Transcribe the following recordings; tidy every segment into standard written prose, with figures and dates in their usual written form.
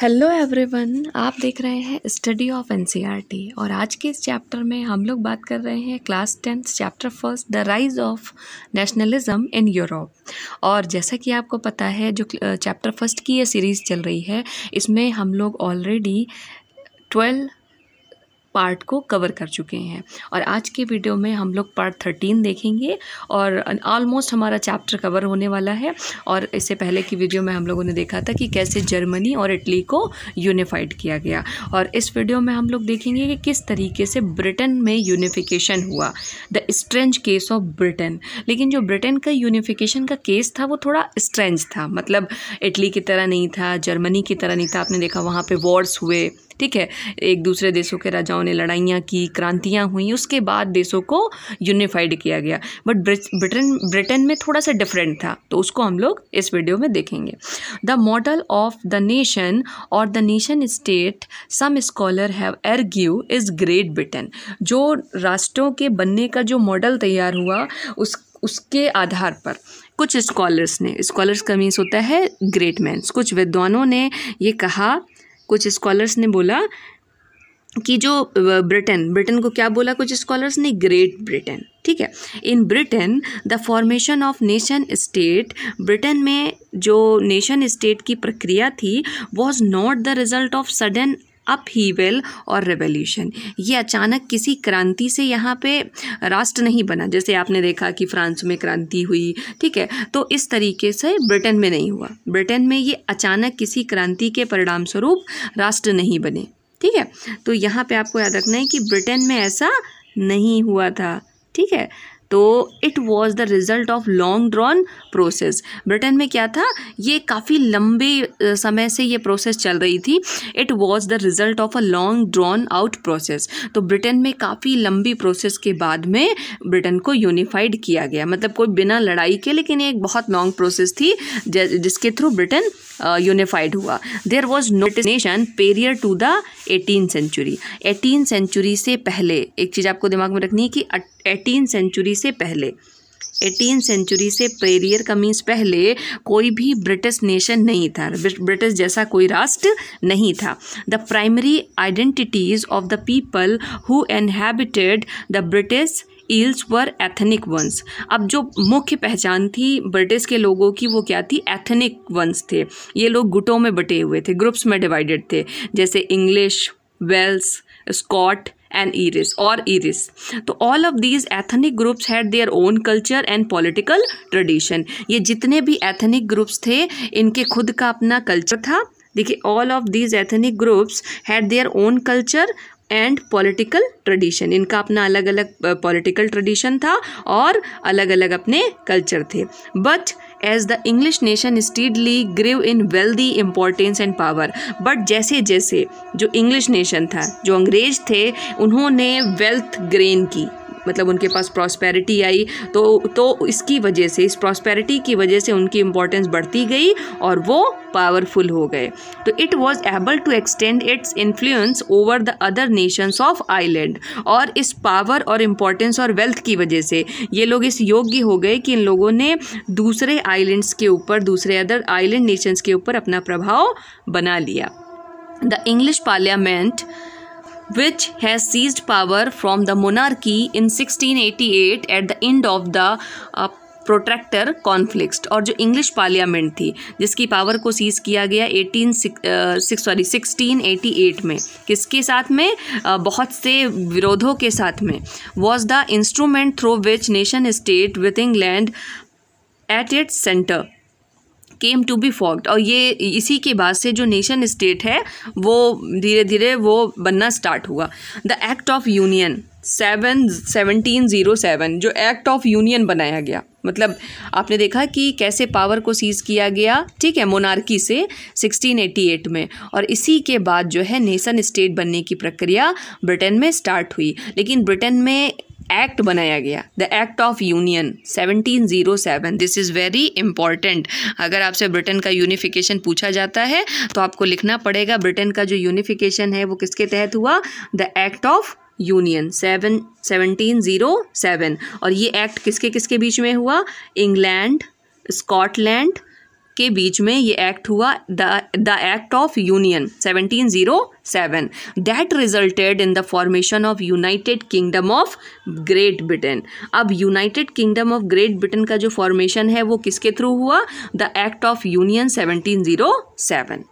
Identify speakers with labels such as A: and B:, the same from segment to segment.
A: Hello everyone, आप देख रहे हैं स्टडी ऑफ एनसीईआरटी और आज के इस चैप्टर में हम लोग बात कर रहे हैं class 10 chapter first the rise of nationalism in Europe. और जैसा कि आपको पता है जो चैप्टर फर्स्ट की ये सीरीज़ चल रही है, इसमें हम लोग ऑलरेडी 12 पार्ट को कवर कर चुके हैं और आज के वीडियो में हम लोग पार्ट 13 देखेंगे और ऑलमोस्ट हमारा चैप्टर कवर होने वाला है। और इससे पहले की वीडियो में हम लोगों ने देखा था कि कैसे जर्मनी और इटली को यूनिफाइड किया गया, और इस वीडियो में हम लोग देखेंगे कि किस तरीके से ब्रिटेन में यूनिफिकेशन हुआ, the strange case of Britain. लेकिन जो ब्रिटेन का यूनिफिकेशन का केस था वो थोड़ा स्ट्रेंज था, मतलब इटली की तरह नहीं था, जर्मनी की तरह नहीं था। आपने देखा वहाँ पे वॉर्स हुए, ठीक है, एक दूसरे देशों के राजाओं ने लड़ाइयाँ की, क्रांतियाँ हुई, उसके बाद देशों को यूनिफाइड किया गया। बट ब्रिटेन में थोड़ा सा डिफरेंट था, तो उसको हम लोग इस वीडियो में देखेंगे। The model of the nation और the nation state some scholar have argue is Great Britain. जो राष्ट्रों के बनने का जो मॉडल तैयार हुआ उसके आधार पर कुछ स्कॉलर्स का मीन्स होता है ग्रेट मैन्स, कुछ विद्वानों ने ये कहा, कुछ स्कॉलर्स ने बोला कि जो ब्रिटेन को क्या बोला कुछ स्कॉलर्स ने, ग्रेट ब्रिटेन, ठीक है। In Britain the formation of nation state, Britain में जो नेशन स्टेट की प्रक्रिया थी was not the result of sudden upheaval और रेवोल्यूशन। ये अचानक किसी क्रांति से यहाँ पे राष्ट्र नहीं बना, जैसे आपने देखा कि फ्रांस में क्रांति हुई, ठीक है, तो इस तरीके से ब्रिटेन में नहीं हुआ। ब्रिटेन में ये अचानक किसी क्रांति के परिणाम स्वरूप राष्ट्र नहीं बने, ठीक है। तो यहाँ पे आपको याद रखना है कि ब्रिटेन में ऐसा नहीं हुआ था, ठीक है। तो it was the result of long drawn process. Britain में क्या था, ये काफ़ी लंबे समय से ये प्रोसेस चल रही थी। It was the result of a long drawn out process. तो ब्रिटेन में काफ़ी लंबी प्रोसेस के बाद में ब्रिटेन को यूनिफाइड किया गया, मतलब कोई बिना लड़ाई के, लेकिन एक बहुत लॉन्ग प्रोसेस थी जिसके थ्रू ब्रिटेन यूनिफाइड हुआ। There was no nation prior to the 18th century. 18th century से पहले एक चीज़ आपको दिमाग में रखनी है कि 18th सेंचुरी से पहले, 18th सेंचुरी से पेरियर का मीन्स पहले कोई भी ब्रिटिश नेशन नहीं था, ब्रिटिश जैसा कोई राष्ट्र नहीं था। The primary identities of the people who inhabited the British Isles were ethnic ones. अब जो मुख्य पहचान थी ब्रिटिश के लोगों की वो क्या थी, एथनिक वंस थे। ये लोग गुटों में बटे हुए थे, ग्रुप्स में डिवाइडेड थे, जैसे इंग्लिश, वेल्स, स्कॉट एंड ईरिस। तो all of these ethnic groups had their own culture and political tradition. ये जितने भी एथनिक ग्रुप्स थे इनके खुद का अपना कल्चर था। देखिए, all of these ethnic groups had their own culture and political tradition. इनका अपना अलग अलग पॉलिटिकल ट्रेडिशन था और अलग अलग अपने कल्चर थे। But as the English nation steadily grew in wealthy importance and power. But जैसे जैसे जो इंग्लिश नेशन था, जो अंग्रेज थे, उन्होंने वेल्थ ग्रेन की, मतलब उनके पास प्रॉस्पेरिटी आई, तो इसकी वजह से, इस प्रॉस्पेरिटी की वजह से उनकी इम्पोर्टेंस बढ़ती गई और वो पावरफुल हो गए। तो it was able to extend its influence over the other nations of island. और इस पावर और इम्पोर्टेंस और वेल्थ की वजह से ये लोग इस योग्य हो गए कि इन लोगों ने दूसरे आइलैंड्स के ऊपर, दूसरे अदर आइलैंड नेशंस के ऊपर अपना प्रभाव बना लिया। The English parliament which has seized power from the monarchy in 1688 at the end of the protractor conflict. और जो इंग्लिश पार्लियामेंट थी जिसकी पावर को सीज किया गया 1688 में, किसके साथ में, बहुत से विरोधों के साथ में, was the instrument through which nation state with England at its centre came to be formed. और ये इसी के बाद से जो नेशन स्टेट है वो धीरे धीरे वो बनना स्टार्ट हुआ। द एक्ट ऑफ यूनियन 1707, जो एक्ट ऑफ यूनियन बनाया गया, मतलब आपने देखा कि कैसे पावर को सीज किया गया, ठीक है, मोनार्की से 1688 में, और इसी के बाद जो है नेशन स्टेट बनने की प्रक्रिया ब्रिटेन में स्टार्ट हुई। लेकिन ब्रिटेन में एक्ट बनाया गया, the Act of Union 1707। This is very important. अगर आपसे ब्रिटेन का यूनिफिकेशन पूछा जाता है तो आपको लिखना पड़ेगा ब्रिटेन का जो यूनिफिकेशन है वो किसके तहत हुआ, द एक्ट ऑफ यूनियन 1707। और ये एक्ट किसके किसके बीच में हुआ, इंग्लैंड, स्कॉटलैंड, के बीच में ये एक्ट हुआ, the Act of Union 1707 that resulted in the formation of United Kingdom of Great Britain. अब United Kingdom of Great Britain का जो फॉर्मेशन है वो किसके थ्रू हुआ? The Act of Union 1707।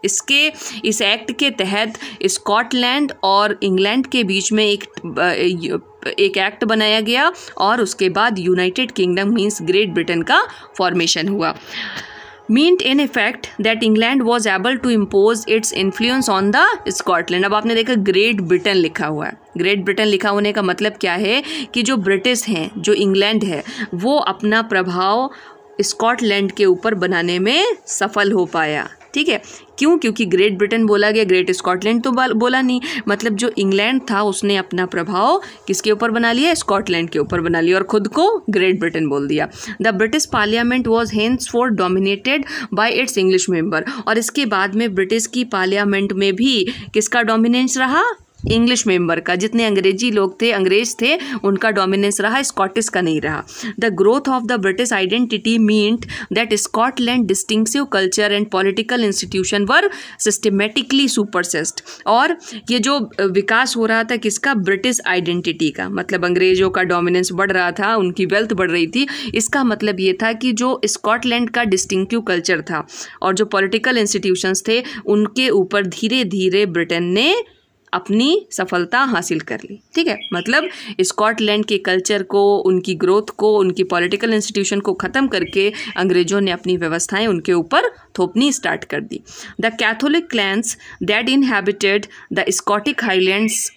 A: इस एक्ट के तहत स्कॉटलैंड और इंग्लैंड के बीच में एक एक्ट बनाया गया और उसके बाद United Kingdom means Great Britain का फॉर्मेशन हुआ। Meant in effect that England was able to impose its influence on the Scotland. अब आपने देखा ग्रेट ब्रिटेन लिखा हुआ है। ग्रेट ब्रिटेन लिखा होने का मतलब क्या है कि जो ब्रिटिश हैं, जो इंग्लैंड है, वो अपना प्रभाव स्कॉटलैंड के ऊपर बनाने में सफल हो पाया। ठीक है, क्यों? क्योंकि ग्रेट ब्रिटेन बोला गया, ग्रेट स्कॉटलैंड तो बोला नहीं। मतलब जो इंग्लैंड था उसने अपना प्रभाव किसके ऊपर बना लिया? स्कॉटलैंड के ऊपर बना लिया और खुद को ग्रेट ब्रिटेन बोल दिया। The British parliament was henceforth dominated by its English member. और इसके बाद में ब्रिटिश की पार्लियामेंट में भी किसका डोमिनेंस रहा? इंग्लिश मेंबर का। जितने अंग्रेज थे उनका डोमिनेंस रहा, स्कॉटिश का नहीं रहा। The growth of the British identity meant that Scotland distinctive culture and political institution were systematically superseded. और ये जो विकास हो रहा था किसका? ब्रिटिश आइडेंटिटी का। मतलब अंग्रेजों का डोमिनेंस बढ़ रहा था, उनकी वेल्थ बढ़ रही थी। इसका मतलब ये था कि जो स्कॉटलैंड का डिस्टिंक्टिव कल्चर था और जो पॉलिटिकल इंस्टीट्यूशंस थे उनके ऊपर धीरे धीरे ब्रिटेन ने अपनी सफलता हासिल कर ली। ठीक है, मतलब स्कॉटलैंड के कल्चर को, उनकी ग्रोथ को, उनकी पॉलिटिकल इंस्टीट्यूशन को ख़त्म करके अंग्रेज़ों ने अपनी व्यवस्थाएं उनके ऊपर थोपनी स्टार्ट कर दी। The Catholic clans that inhabited the Scottish highlands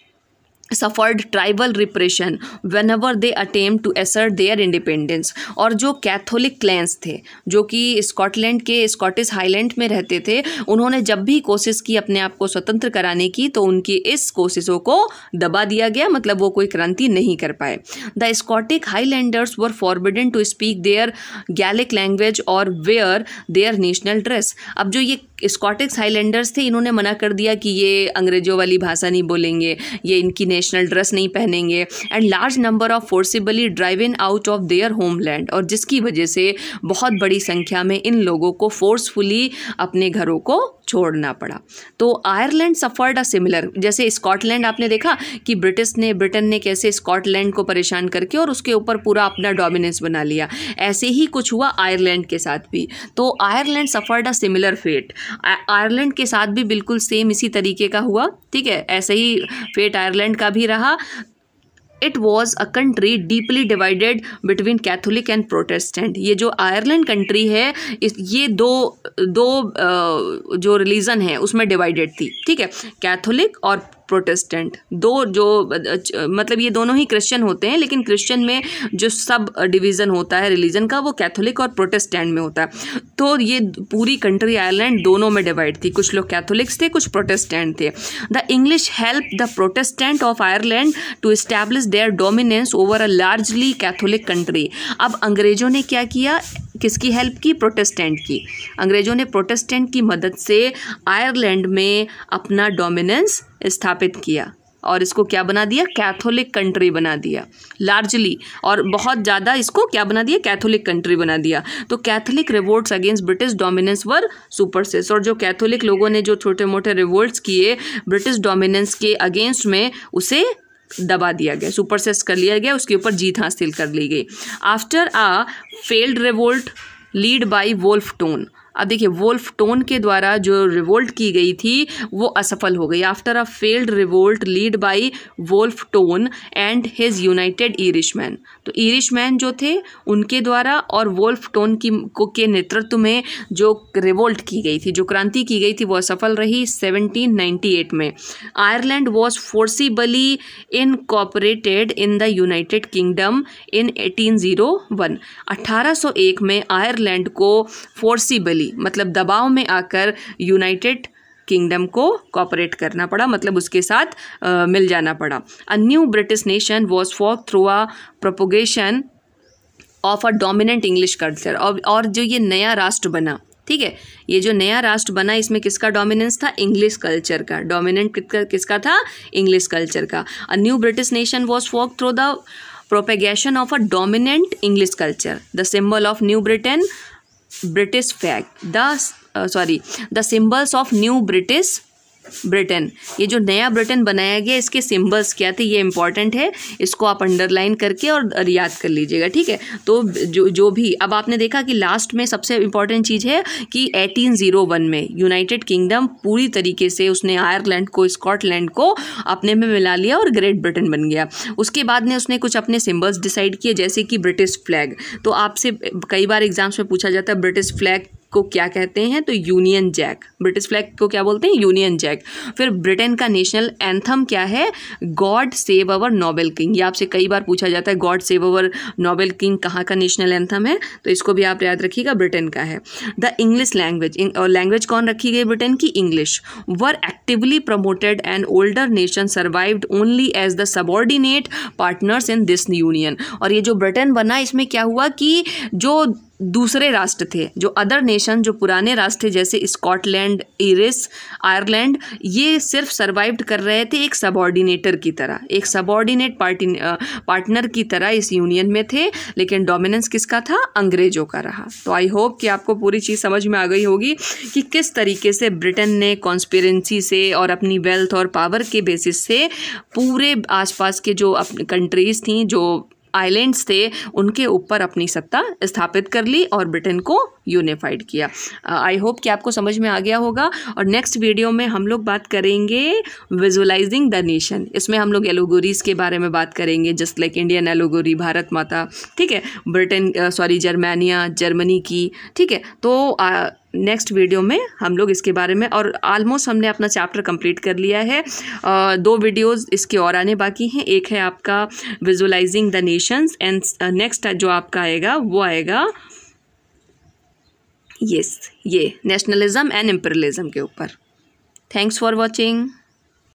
A: suffered tribal repression whenever they attempt to assert their independence। और जो कैथोलिक क्लैंस थे जो कि स्कॉटलैंड के स्कॉटिश हाईलैंड में रहते थे, उन्होंने जब भी कोशिश की अपने आप को स्वतंत्र कराने की तो उनकी इस कोशिशों को दबा दिया गया। मतलब वो कोई क्रांति नहीं कर पाए। The Scottish highlanders were forbidden to speak their Gaelic language और वेयर देयर नेशनल ड्रेस। अब जो ये स्कॉटिश हाईलैंडर्स थे इन्होंने मना कर दिया कि ये अंग्रेजों वाली भाषा नहीं बोलेंगे, ये इनकी नेशनल ड्रेस नहीं पहनेंगे। And large number of forcibly drive in out of their homeland. और जिसकी वजह से बहुत बड़ी संख्या में इन लोगों को फोर्सफुली अपने घरों को छोड़ना पड़ा। तो आयरलैंड सफर्ड अ सिमिलर, जैसे स्कॉटलैंड आपने देखा कि ब्रिटेन ने कैसे स्कॉटलैंड को परेशान करके और उसके ऊपर पूरा अपना डोमिनेंस बना लिया, ऐसे ही कुछ हुआ आयरलैंड के साथ भी। तो Ireland suffered a similar fate. Ireland के साथ भी बिल्कुल सेम इसी तरीके का हुआ। ठीक है, ऐसे ही फेट आयरलैंड का भी रहा। It was a country deeply divided between Catholic and Protestant. ये जो आयरलैंड कंट्री है ये दो जो रिलीजन है उसमें डिवाइडेड थी। ठीक है, कैथोलिक और प्रोटेस्टेंट, दो जो मतलब ये दोनों ही क्रिश्चियन होते हैं, लेकिन क्रिश्चियन में जो सब डिवीज़न होता है रिलीजन का वो कैथोलिक और प्रोटेस्टेंट में होता है। तो ये पूरी कंट्री आयरलैंड दोनों में डिवाइड थी, कुछ लोग कैथोलिक्स थे, कुछ प्रोटेस्टेंट थे। The English help the Protestant of Ireland to establish their dominance over a largely Catholic country. अब अंग्रेजों ने क्या किया? किसकी हेल्प की? प्रोटेस्टेंट की। अंग्रेजों ने प्रोटेस्टेंट की मदद से आयरलैंड में अपना डोमिनेंस स्थापित किया और इसको क्या बना दिया? कैथोलिक कंट्री बना दिया लार्जली, और बहुत ज़्यादा इसको क्या बना दिया? कैथोलिक कंट्री बना दिया। तो Catholic revolts against British dominance were suppressed. और जो कैथोलिक लोगों ने जो छोटे मोटे रिवोल्ट्स किए ब्रिटिश डोमिनेंस के अगेंस्ट में, उसे दबा दिया गया, सुपरसेस कर लिया गया, उसके ऊपर जीत हासिल कर ली गई। After a failed revolt led by Wolfe Tone. अब देखिए वोल्फटोन के द्वारा जो रिवोल्ट की गई थी वो असफल हो गई। After a failed revolt led by Wolfe Tone and his United Irishmen. तो इरिशमैन जो थे उनके द्वारा और वोल्फटोन के नेतृत्व में जो रिवोल्ट की गई थी, जो क्रांति की गई थी, वो असफल रही। 1798 में Ireland was forcibly incorporated in the United Kingdom in 1801। 1801 में आयरलैंड को फोर्सिबली मतलब दबाव में आकर यूनाइटेड किंगडम को कॉपरेट करना पड़ा, मतलब उसके साथ मिल जाना पड़ा। A new British nation was form through a propagation of a dominant English culture. और जो ये नया राष्ट्र बना, ठीक है, ये जो नया राष्ट्र बना इसमें किसका डोमिनेंस था? इंग्लिश कल्चर का। डोमिनेंट किसका था? इंग्लिश कल्चर का। A new British nation was form through the propagation of a dominant English culture. The symbol of New Britain British flag the symbols of new British Britain. ये जो नया Britain बनाया गया इसके symbols क्या थे, ये इंपॉर्टेंट है, इसको आप अंडरलाइन करके और याद कर लीजिएगा, ठीक है। तो जो भी अब आपने देखा कि लास्ट में सबसे इंपॉर्टेंट चीज़ है कि 1801 में यूनाइटेड किंगडम पूरी तरीके से उसने आयरलैंड को, स्कॉटलैंड को अपने में मिला लिया और ग्रेट ब्रिटेन बन गया। उसके बाद में उसने कुछ अपने सिंबल्स डिसाइड किए, जैसे कि ब्रिटिश फ्लैग। तो आपसे कई बार एग्जाम्स में पूछा जाता है ब्रिटिश फ्लैग को क्या कहते हैं, तो यूनियन जैक। ब्रिटिश फ्लैग को क्या बोलते हैं, यूनियन जैक। फिर ब्रिटेन का नेशनल एंथम क्या है, God save our Nobel king. ये आपसे कई बार पूछा जाता है God save our Nobel king कहाँ का नेशनल एंथम है, तो इसको भी आप याद रखिएगा, ब्रिटेन का है। द इंग्लिश लैंग्वेज, और लैंग्वेज कौन रखी गई ब्रिटेन की, English. Were actively promoted and older nation survived only as the subordinate partners in this union. और ये जो ब्रिटेन बना इसमें क्या हुआ कि जो दूसरे राष्ट्र थे, जो अदर नेशन, जो पुराने राष्ट्र थे जैसे स्कॉटलैंड, इरिस, आयरलैंड, ये सिर्फ सर्वाइव्ड कर रहे थे एक सबऑर्डिनेटर की तरह, एक सबऑर्डिनेट पार्टनर की तरह इस यूनियन में थे, लेकिन डोमिनेंस किसका था, अंग्रेजों का रहा। तो आई होप कि आपको पूरी चीज़ समझ में आ गई होगी कि किस तरीके से ब्रिटेन ने कॉन्स्पिरेंसी से और अपनी वेल्थ और पावर के बेसिस से पूरे आसपास के जो अपनी कंट्रीज़ थी, जो आइलैंड्स थे, उनके ऊपर अपनी सत्ता स्थापित कर ली और ब्रिटेन को यूनिफाइड किया। आई होप कि आपको समझ में आ गया होगा। और नेक्स्ट वीडियो में हम लोग बात करेंगे विजुअलाइजिंग द नेशन। इसमें हम लोग एलोगोरीज के बारे में बात करेंगे, जस्ट लाइक इंडियन एलोगोरी, भारत माता, ठीक है, जर्मनिया, जर्मनी की, ठीक है। तो नेक्स्ट वीडियो में हम लोग इसके बारे में, और ऑलमोस्ट हमने अपना चैप्टर कंप्लीट कर लिया है। 2 वीडियोस इसके और आने बाकी हैं। एक है आपका visualising the Nations and next जो आपका आएगा वो आएगा ये नेशनलिज्म एंड इम्पीरियलिज्म के ऊपर। Thanks for watching.